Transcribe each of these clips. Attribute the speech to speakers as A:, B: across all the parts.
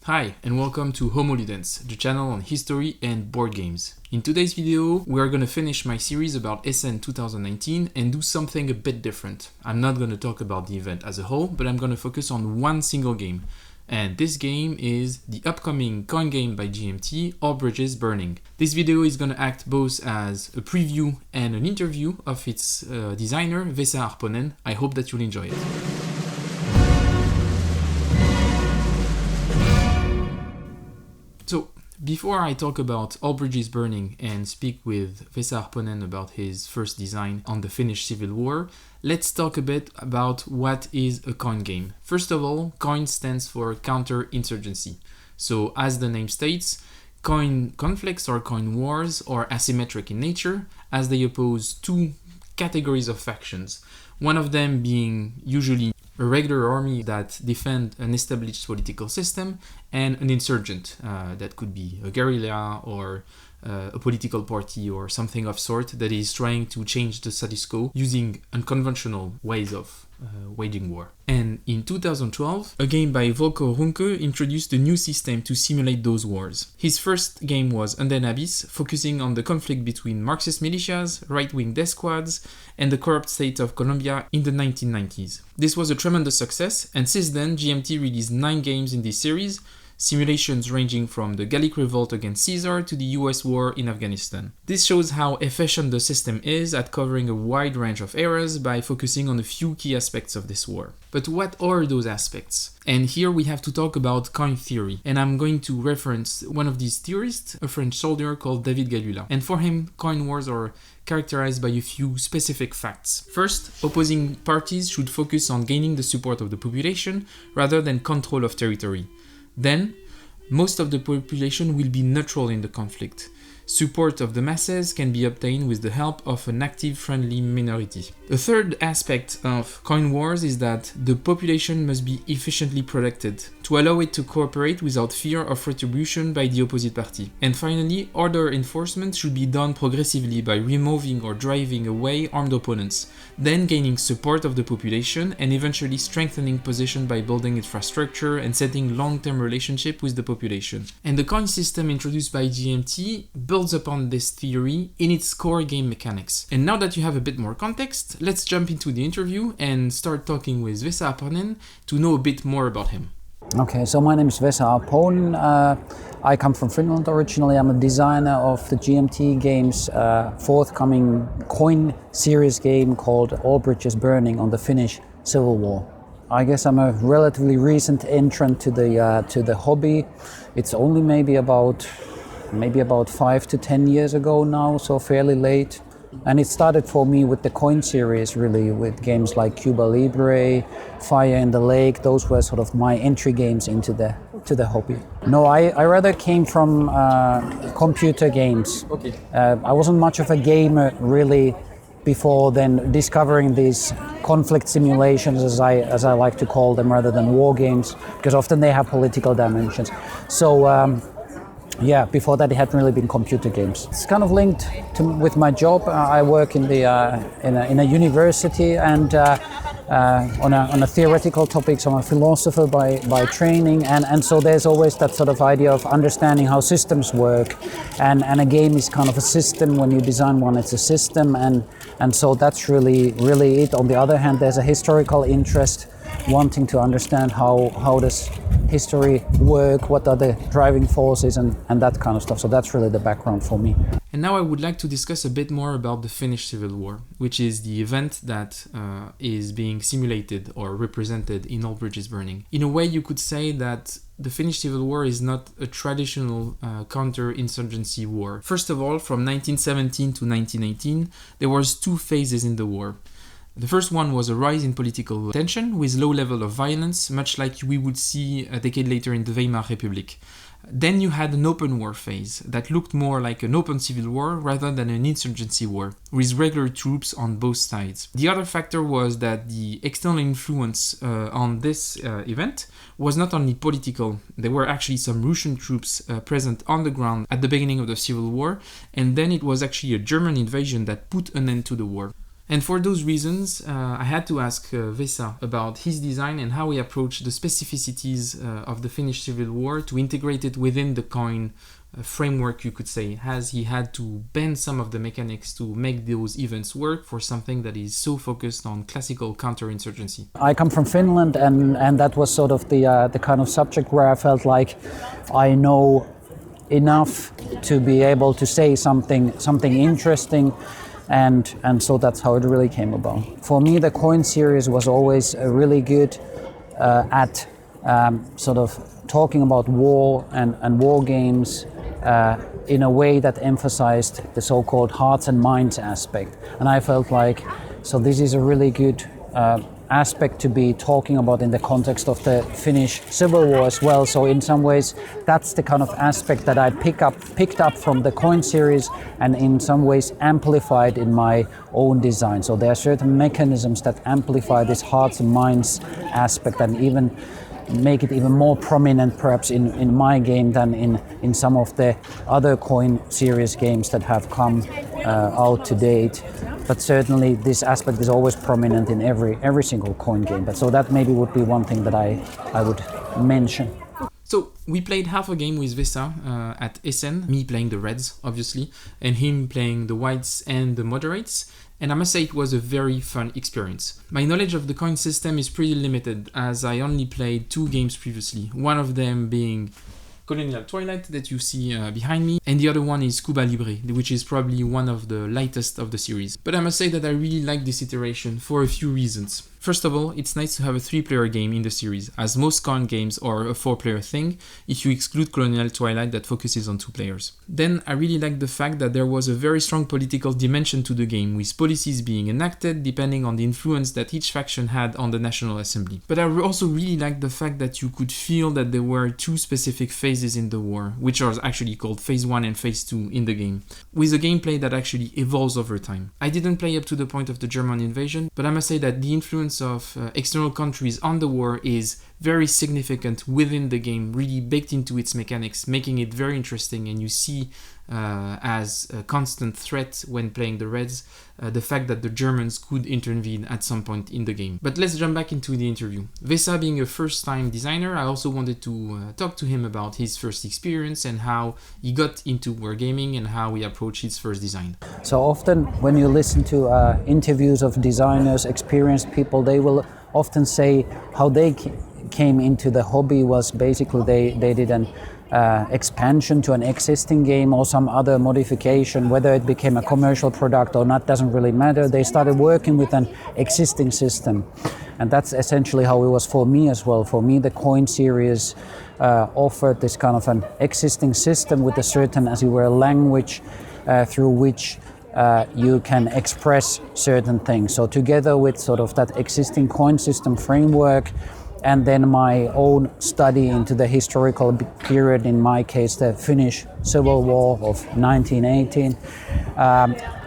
A: Hi and welcome to Homo Ludens, the channel on history and board games. In today's video, we are going to finish my series about Essen 2019 and do something a bit different. I'm not going to talk about the event as a whole, but I'm going to focus on one single game. And this game is the upcoming coin game by GMT, All Bridges Burning. This video is going to act both as a preview and an interview of its designer, Vesa Arponen. I hope that you'll enjoy it. So, before I talk about All Bridges Burning and speak with Vesa Arponen about his first design on the Finnish Civil War, let's talk a bit about what is a coin game. First of all, coin stands for counter-insurgency. So, as the name states, coin conflicts or coin wars are asymmetric in nature, as they oppose two categories of factions. One of them being usually a regular army that defend an established political system, and an insurgent that could be a guerrilla or a political party or something of sort that is trying to change the status quo using unconventional ways of waging war. And in 2012, a game by Volker Runke introduced a new system to simulate those wars. His first game was Undead Abyss, focusing on the conflict between Marxist militias, right-wing death squads, and the corrupt state of Colombia in the 1990s. This was a tremendous success, and since then GMT released 9 games in this series, simulations ranging from the Gallic revolt against Caesar to the US war in Afghanistan. This shows how efficient the system is at covering a wide range of eras by focusing on a few key aspects of this war. But what are those aspects? And here we have to talk about coin theory, and I'm going to reference one of these theorists, a French soldier called David Galula. And for him, coin wars are characterized by a few specific facts. First, opposing parties should focus on gaining the support of the population rather than control of territory. Then, most of the population will be neutral in the conflict. Support of the masses can be obtained with the help of an active friendly minority. The third aspect of coin wars is that the population must be efficiently protected to allow it to cooperate without fear of retribution by the opposite party. And finally, order enforcement should be done progressively by removing or driving away armed opponents, then gaining support of the population and eventually strengthening position by building infrastructure and setting long-term relationship with the population. And the coin system introduced by GMT builds upon this theory in its core game mechanics. And now that you have a bit more context, let's jump into the interview and start talking with Vesa Arponen to know a bit more about him.
B: Okay, so my name is Vesa Arponen. I come from Finland originally. I'm a designer of the GMT game's forthcoming coin series game called All Bridges Burning on the Finnish Civil War. I guess I'm a relatively recent entrant to the hobby. It's only maybe about 5 to 10 years ago now, so fairly late. And it started for me with the coin series, really, with games like Cuba Libre, Fire in the Lake. Those were sort of my entry games into the hobby. No, I rather came from computer games.
A: Okay.
B: I wasn't much of a gamer really before then discovering these conflict simulations, as I like to call them, rather than war games, because often they have political dimensions. So. Before that it hadn't really been computer games. It's kind of linked with my job. I work in a university and on a theoretical topic. So I'm a philosopher by training, and so there's always that sort of idea of understanding how systems work, and a game is kind of a system. When you design one, it's a system, and so that's really it. On the other hand, there's a historical interest, wanting to understand how does history work, what are the driving forces and that kind of stuff. So that's really the background for me.
A: And now I would like to discuss a bit more about the Finnish Civil War, which is the event that is being simulated or represented in All Bridges Burning. In a way, you could say that the Finnish Civil War is not a traditional counter-insurgency war. First of all, from 1917 to 1918, there was 2 phases in the war. The first one was a rise in political tension with low level of violence, much like we would see a decade later in the Weimar Republic. Then you had an open war phase that looked more like an open civil war rather than an insurgency war, with regular troops on both sides. The other factor was that the external influence on this event was not only political. There were actually some Russian troops present on the ground at the beginning of the Civil War, and then it was actually a German invasion that put an end to the war. And for those reasons, I had to ask Vesa about his design and how he approached the specificities of the Finnish Civil War to integrate it within the coin framework, you could say. Has he had to bend some of the mechanics to make those events work for something that is so focused on classical counterinsurgency?
B: I come from Finland, and that was sort of the kind of subject where I felt like I know enough to be able to say something interesting, and so that's how it really came about. For me, the coin series was always really good at sort of talking about war and war games in a way that emphasized the so-called hearts and minds aspect. And I felt like, so this is a really good aspect to be talking about in the context of the Finnish Civil War as well. So in some ways, that's the kind of aspect that I picked up from the coin series and in some ways amplified in my own design. So there are certain mechanisms that amplify this hearts and minds aspect and even make it even more prominent perhaps in my game than in some of the other coin series games that have come out to date. But certainly this aspect is always prominent in every single coin game. But so that maybe would be one thing that I would mention.
A: So we played half a game with Vesa at Essen, me playing the reds, obviously, and him playing the whites and the moderates. And I must say it was a very fun experience. My knowledge of the coin system is pretty limited, as I only played 2 games previously, one of them being Colonial Twilight that you see behind me, and the other one is Cuba Libre, which is probably one of the lightest of the series. But I must say that I really like this iteration for a few reasons. First of all, it's nice to have a 3-player game in the series, as most con games are a 4-player thing, if you exclude Colonial Twilight that focuses on 2 players. Then I really like the fact that there was a very strong political dimension to the game, with policies being enacted depending on the influence that each faction had on the National Assembly. But I also really like the fact that you could feel that there were 2 specific phases in the war, which are actually called Phase 1 and Phase 2 in the game, with a gameplay that actually evolves over time. I didn't play up to the point of the German invasion, but I must say that the influence of external countries on the war is very significant within the game, really baked into its mechanics, making it very interesting. And you see as a constant threat when playing the Reds the fact that the Germans could intervene at some point in the game. But let's jump back into the interview. Vesa being a first-time designer, I also wanted to talk to him about his first experience and how he got into wargaming and how he approached his first design.
B: So often when you listen to interviews of designers, experienced people, they will often say how they came into the hobby was basically they did an expansion to an existing game or some other modification. Whether it became a commercial product or not doesn't really matter. They started working with an existing system, and that's essentially how it was for me as well. For me, the coin series offered this kind of an existing system with a certain, as it were, language through which you can express certain things. So together with sort of that existing coin system framework and then my own study into the historical period, in my case the Finnish Civil War of 1918,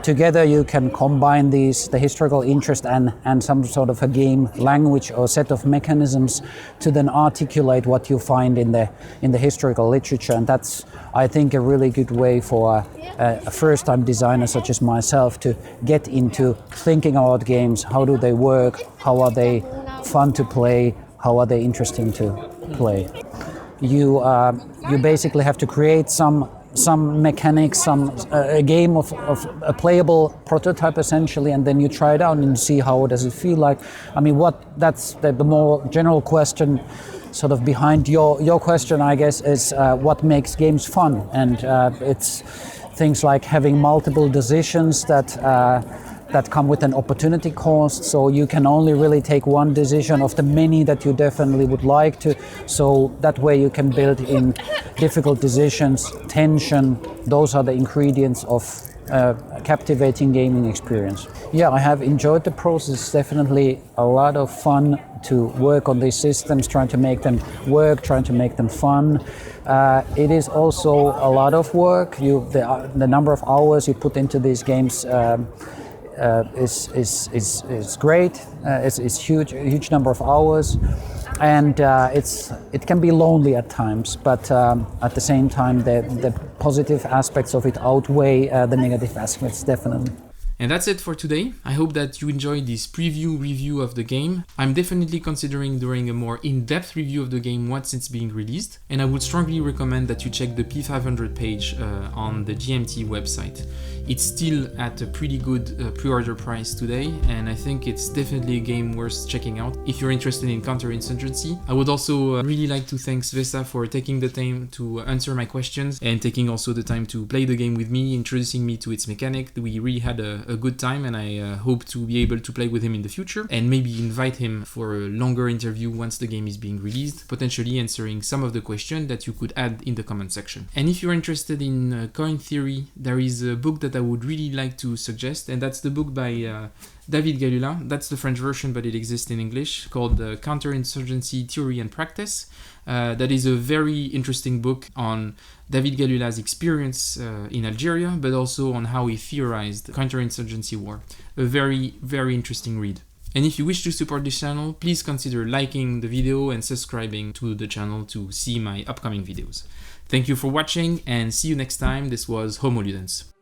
B: together you can combine these, the historical interest and some sort of a game language or set of mechanisms to then articulate what you find in the historical literature. And that's, I think, a really good way for a first-time designer such as myself to get into thinking about games. How do they work? How are they fun to play? How are they interesting to play? You basically have to create some mechanics, a game of a playable prototype essentially, and then you try it out and see how does it feel like. I mean, that's the more general question sort of behind your question, I guess, is what makes games fun, and it's things like having multiple decisions that come with an opportunity cost, so you can only really take one decision of the many that you definitely would like to, so that way you can build in difficult decisions, tension. Those are the ingredients of captivating gaming experience. Yeah, I have enjoyed the process. Definitely a lot of fun to work on these systems, trying to make them work, trying to make them fun. It is also a lot of work. The number of hours you put into these games is great. It's huge number of hours, and it can be lonely at times. But at the same time, the positive aspects of it outweigh the negative aspects, definitely.
A: And that's it for today. I hope that you enjoyed this preview review of the game. I'm definitely considering doing a more in-depth review of the game once it's being released, and I would strongly recommend that you check the P500 page on the GMT website. It's still at a pretty good pre-order price today, and I think it's definitely a game worth checking out if you're interested in counterinsurgency. I would also really like to thank Vesa for taking the time to answer my questions and taking also the time to play the game with me, introducing me to its mechanic. We really had a good time, and I hope to be able to play with him in the future and maybe invite him for a longer interview once the game is being released, potentially answering some of the questions that you could add in the comment section. And if you're interested in coin theory, there is a book that I would really like to suggest, and that's the book by David Galula. That's the French version, but it exists in English, called Counterinsurgency Theory and Practice. That is a very interesting book on David Galula's experience in Algeria, but also on how he theorized counterinsurgency war. A very, very interesting read. And if you wish to support this channel, please consider liking the video and subscribing to the channel to see my upcoming videos. Thank you for watching, and see you next time. This was Homo Ludens.